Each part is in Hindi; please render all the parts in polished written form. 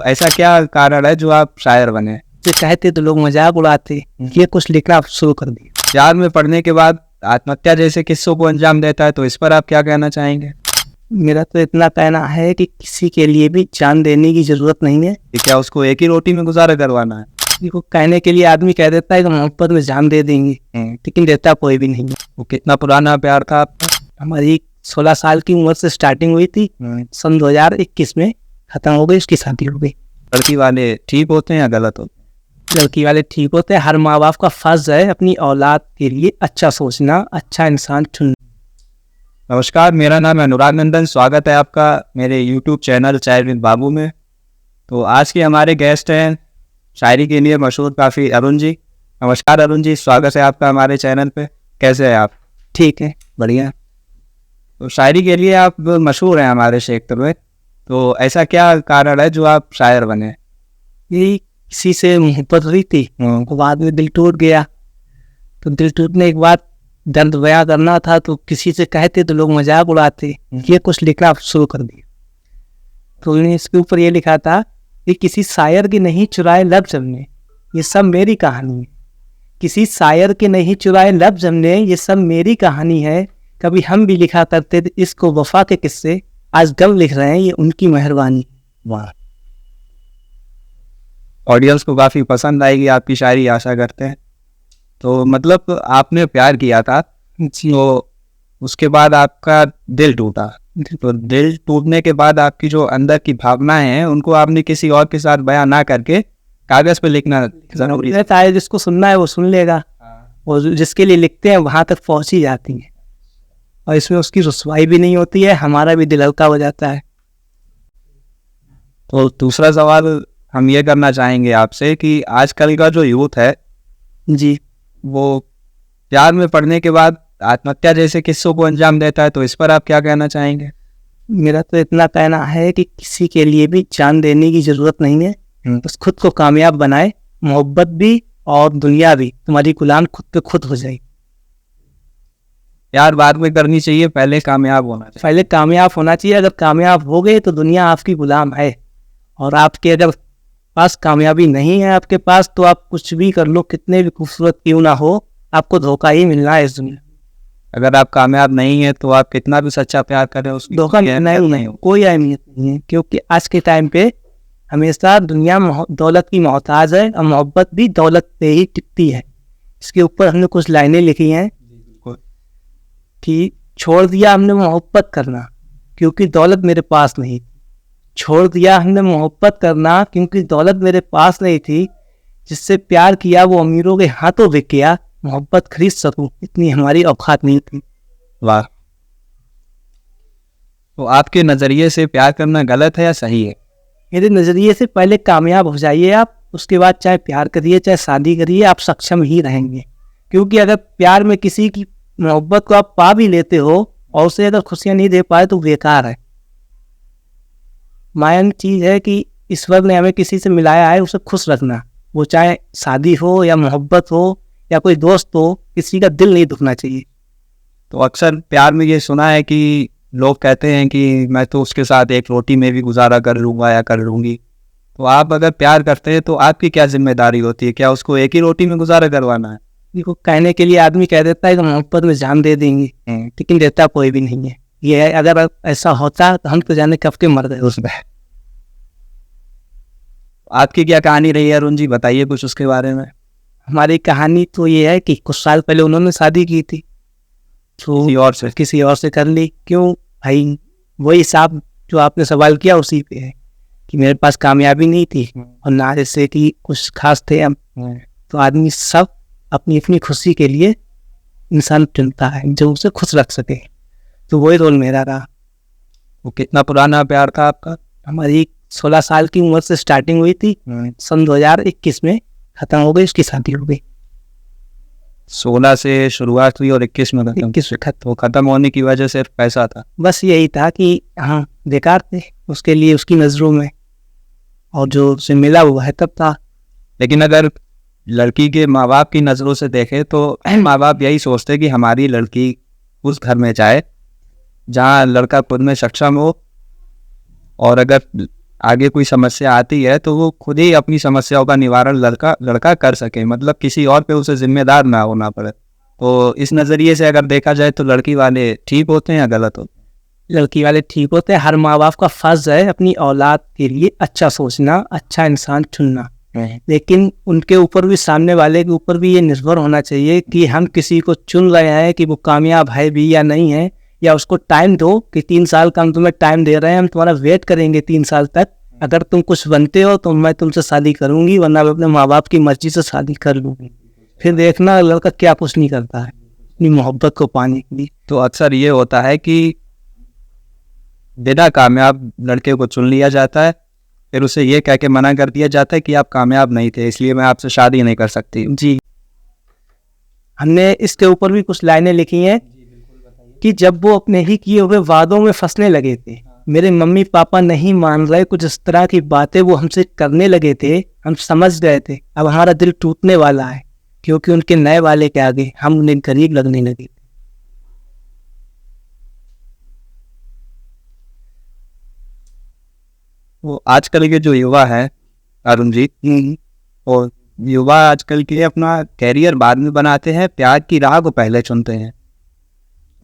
ऐसा क्या कारण है जो आप शायर बने? जो कहते तो लोग मजाक उड़ाते, ये कुछ लिखना शुरू कर दिया। प्यार में पड़ने के बाद आत्महत्या जैसे किस्सों को अंजाम देता है, तो इस पर आप क्या कहना चाहेंगे? मेरा तो इतना कहना है कि किसी के लिए भी जान देने की जरूरत नहीं है। कि क्या उसको एक ही रोटी में गुजारा करवाना है? किसी को कहने के लिए आदमी कह देता है कि मोहब्बत में जान दे देंगे, लेकिन देता कोई भी नहीं है। वो कितना पुराना प्यार था आपका? हमारी 16 साल की उम्र से स्टार्टिंग हुई थी, सन 2021 में खत्म हो गई, उसकी शादी हो गई। लड़की वाले ठीक होते हैं या गलत होते हैं? लड़की वाले ठीक होते हैं। हर माँ बाप का फर्ज है अपनी औलाद के लिए अच्छा सोचना, अच्छा इंसान चुनना। नमस्कार, मेरा नाम है अनुराग नंदन। स्वागत है आपका मेरे YouTube चैनल चाय विद बाबू में। तो आज के हमारे गेस्ट हैं शायरी के लिए मशहूर काफ़ी अरुण जी। नमस्कार अरुण जी, स्वागत है आपका हमारे चैनल पे। कैसे हैं आप? ठीक है, बढ़िया। तो शायरी के लिए आप मशहूर हैं हमारे क्षेत्र में, तो ऐसा क्या कारण है जो आप शायर बने? यही किसी से मोहब्बत हुई थी, बाद में दिल टूट गया। तो दिल टूटने के बाद दर्द बयां करना था, तो किसी से कहते तो लोग मजाक उड़ाते, ये कुछ लिखना शुरू कर दिया। तो मैंने इसके ऊपर ये लिखा था कि किसी शायर की नहीं चुराए लफ्ज़ हमने, ये सब मेरी कहानी है। किसी शायर के नहीं चुराए लफ्ज़ हमने, ये सब मेरी कहानी है। कभी हम भी लिखा करते थे इसको वफा के किस्से, आज गम लिख रहे हैं ये उनकी मेहरबानी। वाह, ऑडियंस को काफ़ी पसंद आएगी आपकी शायरी, आशा करते हैं। तो मतलब आपने प्यार किया था, तो उसके बाद आपका दिल टूटा। तो दिल टूटने के बाद आपकी जो अंदर की भावनाएं हैं उनको आपने किसी और के साथ बयां ना करके कागज पे लिखना जरूरी है। है। जिसको सुनना है वो सुन लेगा, और जिसके लिए लिखते हैं वहां तक पहुंच ही जाती है, और इसमें उसकी रुसवाई भी नहीं होती है, हमारा भी दिल हल्का हो जाता है। तो दूसरा सवाल हम ये करना चाहेंगे आपसे कि आजकल का जो यूथ है जी, वो प्यार में पड़ने के बाद आत्महत्या जैसे किस्सों को अंजाम देता है, तो इस पर आप क्या कहना चाहेंगे? मेरा तो इतना कहना है कि किसी के लिए भी जान देने की जरूरत नहीं है। बस खुद को कामयाब बनाए, मोहब्बत भी और दुनिया भी तुम्हारी गुलाम खुद पे खुद हो जाएगी। प्यार बाद में करनी चाहिए, पहले कामयाब होना चाहिए। पहले कामयाब होना चाहिए। अगर कामयाब हो गए तो दुनिया आपकी गुलाम है, और आपके अगर पास कामयाबी नहीं है आपके पास, तो आप कुछ भी कर लो, कितने भी खूबसूरत क्यों ना हो, आपको धोखा ही मिलना है इस दुनिया। अगर आप कामयाब नहीं है तो आप कितना भी सच्चा प्यार करें, उसकी धोखा नहीं हो, कोई अहमियत नहीं है। क्योंकि आज के टाइम पे हमेशा दुनिया दौलत की मोहताज है, और मोहब्बत भी दौलत पे ही टिकती है। इसके ऊपर हमने कुछ लाइनें लिखी हैं कि छोड़ दिया हमने मोहब्बत करना क्योंकि दौलत मेरे पास नहीं थी। छोड़ दिया हमने मोहब्बत करना क्योंकि दौलत मेरे पास नहीं थी। जिससे प्यार किया वो अमीरों के हाथों बिक गया, मोहब्बत खरीद सकूं इतनी हमारी औकात नहीं थी। वाह। तो आपके नज़रिए से प्यार करना गलत है या सही है? मेरे नज़रिए से पहले कामयाब हो जाइए आप, उसके बाद चाहे प्यार करिए चाहे शादी करिए, आप सक्षम ही रहेंगे। क्योंकि अगर प्यार में किसी की मोहब्बत को आप पा भी लेते हो और उसे अगर खुशियाँ नहीं दे पाए तो बेकार है। मायन चीज़ है कि ईश्वर ने हमें किसी से मिलाया है, उसे खुश रखना। वो चाहे शादी हो या मोहब्बत हो या कोई दोस्त हो, किसी का दिल नहीं दुखना चाहिए। तो अक्सर प्यार में ये सुना है कि लोग कहते हैं कि मैं तो उसके साथ एक रोटी में भी गुजारा कर लूँगा या कर लूँगी। तो आप अगर प्यार करते हैं तो आपकी क्या जिम्मेदारी होती है? क्या उसको एक ही रोटी में गुजारा करवाना है? देखो, कहने के लिए आदमी कह देता है कि मोहब्बत में जान दे देंगे, लेकिन देता कोई भी नहीं है। ये है, अगर ऐसा होता तो हम तो जाने कब के मर गए उसमें। आपकी क्या कहानी रही है अरुण जी, बताइए कुछ उसके बारे में। हमारी कहानी तो ये है कि कुछ साल पहले उन्होंने शादी की थी, तो किसी और से कर ली। क्यों भाई? वही हिसाब जो आपने सवाल किया उसी पे है कि मेरे पास कामयाबी नहीं थी और ना जैसे कि कुछ खास थे हम। तो आदमी सब अपनी अपनी खुशी के लिए इंसान चुनता है जो उसे खुश रख सके, तो वही रोल मेरा रहा। वो कितना पुराना प्यार था आपका? हमारी 16 साल की उम्र से स्टार्टिंग हुई थी, सन 2021 में खत्म हो गई, उसकी शादी हो गई। 16 से शुरुआत हुई और 21 में खत्म। 21 में खत्म। खत्म होने की वजह सिर्फ पैसा था? बस यही था कि हाँ, बेकार थे उसके लिए, उसकी नज़रों में, और जो उसे मिला वो है तब था। लेकिन अगर लड़की के माँ बाप की नज़रों से देखें तो माँ बाप यही सोचते कि हमारी लड़की उस घर में जाए जहाँ लड़का खुद में सक्षम हो, और अगर आगे कोई समस्या आती है तो वो खुद ही अपनी समस्याओं का निवारण लड़का कर सके, मतलब किसी और पे उसे जिम्मेदार ना होना पड़े। तो इस नज़रिए से अगर देखा जाए तो लड़की वाले ठीक होते हैं या गलत होते हैं? लड़की वाले ठीक होते हैं। हर माँ बाप का फर्ज है अपनी औलाद के लिए अच्छा सोचना, अच्छा इंसान चुनना, लेकिन उनके ऊपर भी, सामने वाले के ऊपर भी ये निर्भर होना चाहिए कि हम किसी को चुन रहे हैं कि वो कामयाब है भी या नहीं है, या उसको टाइम दो कि 3 साल का हम तुम्हें टाइम दे रहे हैं, हम तुम्हारा वेट करेंगे 3 साल तक, अगर तुम कुछ बनते हो तो मैं तुमसे शादी करूंगी, वरना मैं अपने माँ बाप की मर्जी से शादी कर लूंगी। फिर देखना लड़का क्या कुछ नहीं करता है अपनी मोहब्बत को पाने के लिए। तो अक्सर ये होता है कि बिना कामयाब लड़के को चुन लिया जाता है, फिर उसे ये कह के मना कर दिया जाता है कि आप कामयाब नहीं थे, इसलिए मैं आपसे शादी नहीं कर सकती। जी, हमने इसके ऊपर भी कुछ लाइनें लिखी हैं कि जब वो अपने ही किए हुए वादों में फंसने लगे थे, मेरे मम्मी पापा नहीं मान रहे, कुछ इस तरह की बातें वो हमसे करने लगे थे, हम समझ गए थे अब हमारा दिल टूटने वाला है, क्योंकि उनके नए वाले के आगे हम उन्हें गरीब लगने लगे। वो आजकल के जो युवा हैं अरुण जी, और युवा आजकल के अपना कैरियर बाद में बनाते हैं, प्यार की राह को पहले चुनते हैं,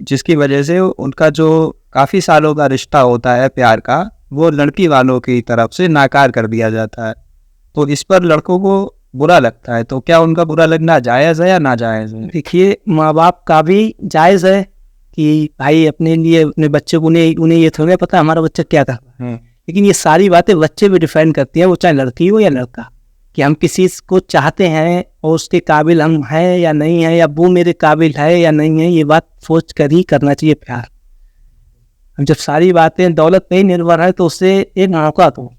जिसकी वजह से उनका जो काफ़ी सालों का रिश्ता होता है प्यार का, वो लड़की वालों की तरफ से नाकार कर दिया जाता है। तो इस पर लड़कों को बुरा लगता है, तो क्या उनका बुरा लगना जायज़ है या नाजायज़ है? देखिए, माँ बाप का भी जायज़ है कि भाई अपने लिए, अपने बच्चे को, उन्हें ये थोड़ा पता हमारा बच्चा क्या कर रहा है, लेकिन ये सारी बातें बच्चे भी डिफाइन करती हैं, वो चाहे लड़की हो या लड़का, कि हम किसी को चाहते हैं और उसके काबिल हम हैं या नहीं हैं, या वो मेरे काबिल है या नहीं है, ये बात सोच कर ही करना चाहिए प्यार। हम जब सारी बातें दौलत पे ही निर्भर है तो उससे एक मौका दो,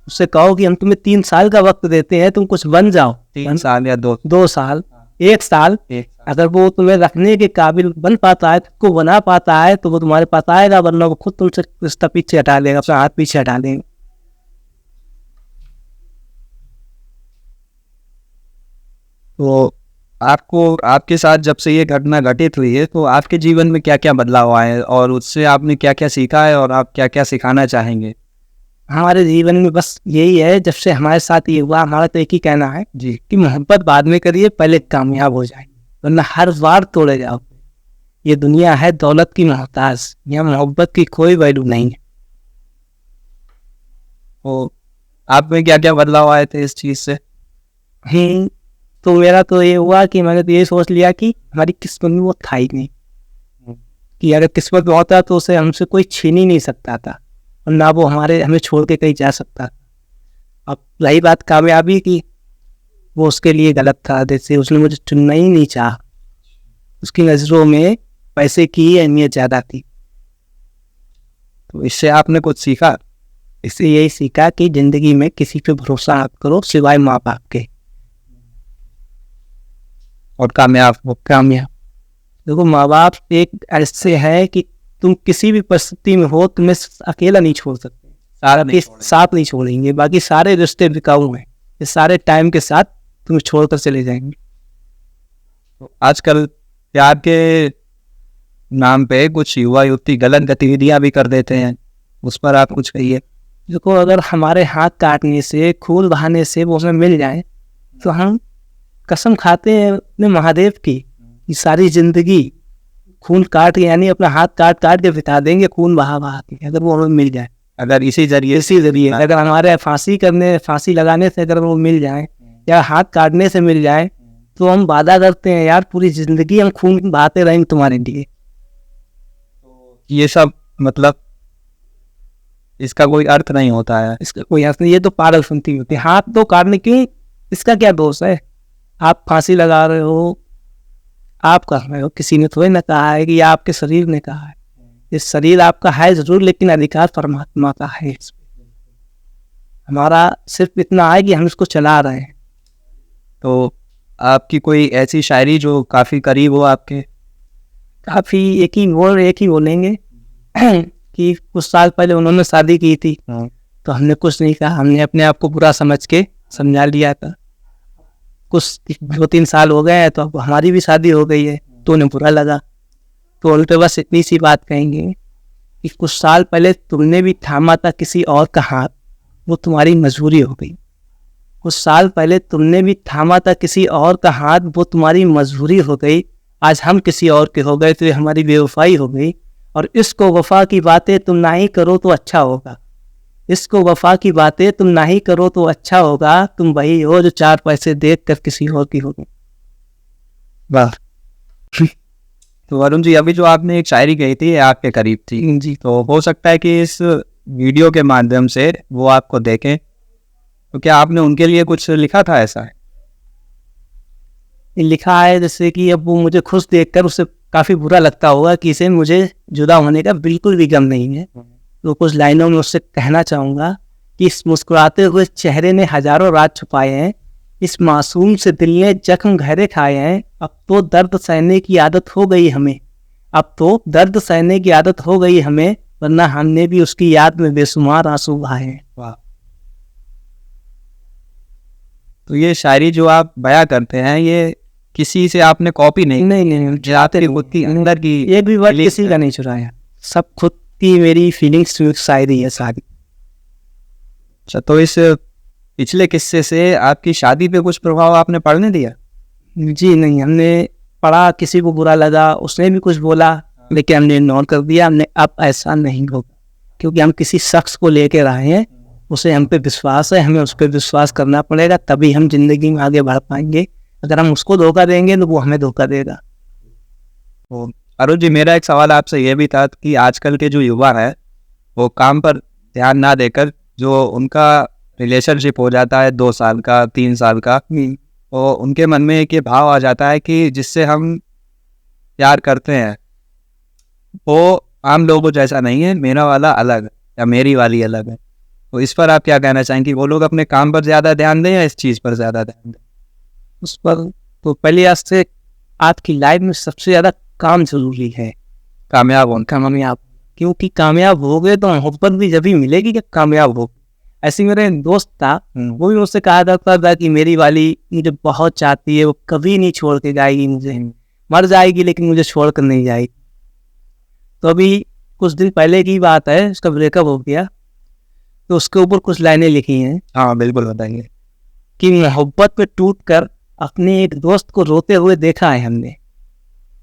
उससे कहो कि हम तुम्हें 3 साल का वक्त देते हैं, तुम कुछ बन जाओ। 3 साल या 2 साल, 1 साल, अगर वो तुम्हें रखने के काबिल बन पाता है, को बना पाता है, तो वो तुम्हारे पास आएगा, वरना वो खुद तुमसे रिश्ता पीछे हटा लेगा, अपना हाथ पीछे हटा लेगा। तो आपको, आपके साथ जब से ये घटना घटित हुई है, तो आपके जीवन में क्या क्या बदलाव आए हैं और उससे आपने क्या क्या सीखा है और आप क्या क्या सिखाना चाहेंगे? हमारे जीवन में बस यही है, जब से हमारे साथ ये हुआ, हमारा तो एक ही कहना है जी, कि मोहब्बत बाद में करिए, पहले कामयाब हो जाए, वरना हर बार तोड़े जाओ। ये दुनिया है दौलत की मोहताज, यहाँ मोहब्बत की कोई वैल्यू नहीं है। तो आप में क्या क्या बदलाव आए थे इस चीज़ से? तो मेरा तो ये हुआ कि मैंने तो ये सोच लिया कि हमारी किस्मत में वो था ही नहीं, कि अगर किस्मत में होता तो उसे हमसे कोई छीन ही नहीं सकता था, और ना वो हमें छोड़ के कहीं जा सकता था। अब रही बात कामयाबी की, वो उसके लिए गलत था, जैसे उसने मुझे चुनना ही नहीं चाहा, उसकी नज़रों में पैसे की ही अहमियत ज़्यादा थी। तो इससे आपने कुछ सीखा? इससे यही सीखा कि ज़िंदगी में किसी पे भरोसा मत करो सिवाय माँ बाप के, और कामयाब देखो माँ बाप एक ऐसे है कि तुम किसी भी परिस्थिति में हो, तुम्हें अकेला नहीं छोड़ सकते, साथ नहीं छोड़ेंगे, बाकी सारे रिश्ते बिकाऊ हैं, ये सारे टाइम के साथ तुम्हें छोड़कर चले जाएंगे। तो आजकल प्यार के नाम पे कुछ युवा युवती गलत गतिविधियां भी कर देते हैं, उस पर आप कुछ कहिए। देखो, अगर हमारे हाथ काटने से, खून बहाने से वो हमें मिल जाए, तो हम कसम खाते हैं अपने महादेव की कि सारी जिंदगी खून काट के, यानी अपना हाथ काट के बिता देंगे, खून बहा के, अगर वो हमें मिल जाए। अगर इसी जरिए अगर हमारे फांसी लगाने से अगर वो मिल जाए, या हाथ काटने से मिल जाए, तो हम वादा करते हैं यार पूरी जिंदगी हम खून बहाते रहेंगे तुम्हारे लिए। ये सब मतलब इसका कोई अर्थ नहीं होता है, इसका कोई अर्थ नहीं, ये तो पागल सुनती होती है। हाथ तो काटने की इसका क्या दोष है? आप फांसी लगा रहे हो, आप कर रहे हो, किसी ने थोड़ी ना कहा है कि या आपके शरीर ने कहा है। ये शरीर आपका है जरूर, लेकिन अधिकार परमात्मा का है। हमारा सिर्फ इतना है कि हम इसको चला रहे हैं। तो आपकी कोई ऐसी शायरी जो काफ़ी करीब हो आपके? काफ़ी एक ही बोलेंगे कि कुछ साल पहले उन्होंने शादी की थी, तो हमने कुछ नहीं कहा, हमने अपने आप को बुरा समझ के समझा लिया था। कुछ 2-3 साल हो गए हैं, तो अब हमारी भी शादी हो गई है, तो उन्हें बुरा लगा, तो उल्टे बस इतनी सी बात कहेंगे कि कुछ साल पहले तुमने भी थामा था किसी और का हाथ, वो तुम्हारी मजबूरी हो गई। कुछ साल पहले तुमने भी थामा था किसी और का हाथ, वो तुम्हारी मजबूरी हो गई। आज हम किसी और के हो गए तो ये हमारी बेवफाई हो गई। और इसको वफा की बातें तुम ना ही करो तो अच्छा होगा। इसको वफा की बातें तुम ना ही करो तो अच्छा होगा। तुम वही हो जो 4 पैसे देख कर किसी और की हो गई। वाह। तो वरुण जी, अभी जो आपने एक शायरी कही थी, ये आपके करीब थी जी। तो हो सकता है कि इस वीडियो के माध्यम से वो आपको देखें, तो क्या आपने उनके लिए कुछ लिखा था ऐसा? लिखा है जैसे कि अब वो मुझे खुश देखकर उसे काफ़ी बुरा लगता होगा कि इसे मुझे जुदा होने का बिल्कुल भी गम नहीं है। तो कुछ लाइनों में उससे कहना चाहूँगा कि इस मुस्कुराते हुए चेहरे ने हजारों राज छुपाए हैं। इस मासूम से दिल ने जख्म गहरे खाए हैं। अब तो दर्द सहने की आदत हो गई हमें। अब तो दर्द सहने की आदत हो गई हमें, वरना हमने भी उसकी याद में बेशुमार आंसू बहाए हैं। वाह। तो ये शायरी जो आप बयां करते हैं, ये किसी से आपने कॉपी नहीं, नहीं जो आपकी खुद की अंदर की ये भी वर्ड feelings किसी है। का नहीं चुराया, सब खुद की मेरी फीलिंग्स शायरी है सारी। अच्छा, तो इस पिछले किस्से से आपकी शादी पे कुछ प्रभाव आपने पड़ने दिया? जी नहीं, हमने पढ़ा, किसी को बुरा लगा, उसने भी कुछ बोला, लेकिन हमने इग्नोर कर दिया। हमने अब ऐसा नहीं होगा, क्योंकि हम किसी शख्स को लेकर आए हैं, उसे हम पे विश्वास है, हमें उस पर विश्वास करना पड़ेगा, तभी हम जिंदगी में आगे बढ़ पाएंगे। अगर हम उसको धोखा देंगे तो वो हमें धोखा देगा। तो अरुण जी, मेरा एक सवाल आपसे ये भी था कि आजकल के जो युवा है वो काम पर ध्यान ना देकर, जो उनका रिलेशनशिप हो जाता है 2 साल का 3 साल का, तो उनके मन में एक ये भाव आ जाता है कि जिससे हम प्यार करते हैं वो आम लोगों जैसा नहीं है, मेरा वाला अलग है या मेरी वाली अलग है। तो इस पर आप क्या कहना चाहेंगे? वो लोग अपने काम पर ज़्यादा ध्यान दें या इस चीज़ पर ज़्यादा ध्यान दें? उस पर तो पहले आज से आपकी लाइफ में सबसे ज़्यादा काम जरूरी है, कामयाब होना। कामयाब। क्योंकि कामयाब हो गए तो मोहब्बत भी जब ही मिलेगी जब कामयाब हो। ऐसे मेरे दोस्त था, वो भी मुझसे कहा करता था कि मेरी वाली मुझे बहुत चाहती है, वो कभी नहीं छोड़ के जाएगी मुझे, मर जाएगी लेकिन मुझे छोड़ कर नहीं जाएगी। तो अभी कुछ दिन पहले की बात है, उसका ब्रेकअप हो गया, तो उसके ऊपर कुछ लाइनें लिखी हैं हाँ बिल्कुल, बताइए। कि मोहब्बत में टूटकर अपने एक दोस्त को रोते हुए देखा है हमने।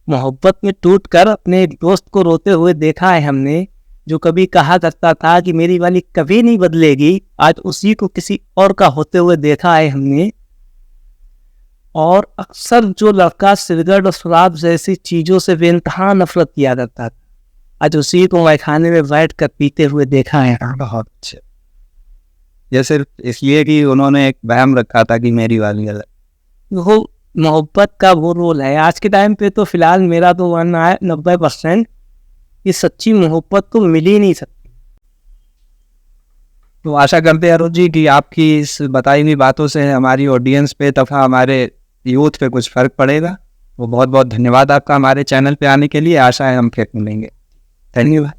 मोहब्बत में टूटकर अपने एक दोस्त को रोते हुए देखा है हमने, जो कभी कहा करता था कि मेरी वाली कभी नहीं बदलेगी, आज उसी को किसी और का होते हुए देखा है हमने। और अक्सर जो लड़का सिगरेट और शराब जैसी चीजों से बेइंतहा नफरत किया करता था, आज उसी को मैखाने में बैठ कर पीते हुए देखा है। बहुत अच्छे। ये सिर्फ इसलिए कि उन्होंने एक वहम रखा था कि मेरी वाली अलग। वो मोहब्बत का वो रोल है आज के टाइम पे। तो फिलहाल मेरा तो मानना है 90% कि सच्ची मोहब्बत तो मिल ही नहीं सकती। तो आशा करते हैं अरुण जी कि आपकी इस बताई हुई बातों से हमारी ऑडियंस पे तथा हमारे यूथ पे कुछ फ़र्क पड़ेगा। तो बहुत बहुत धन्यवाद आपका हमारे चैनल पे आने के लिए। आशा है हम फिर मिलेंगे। धन्यवाद।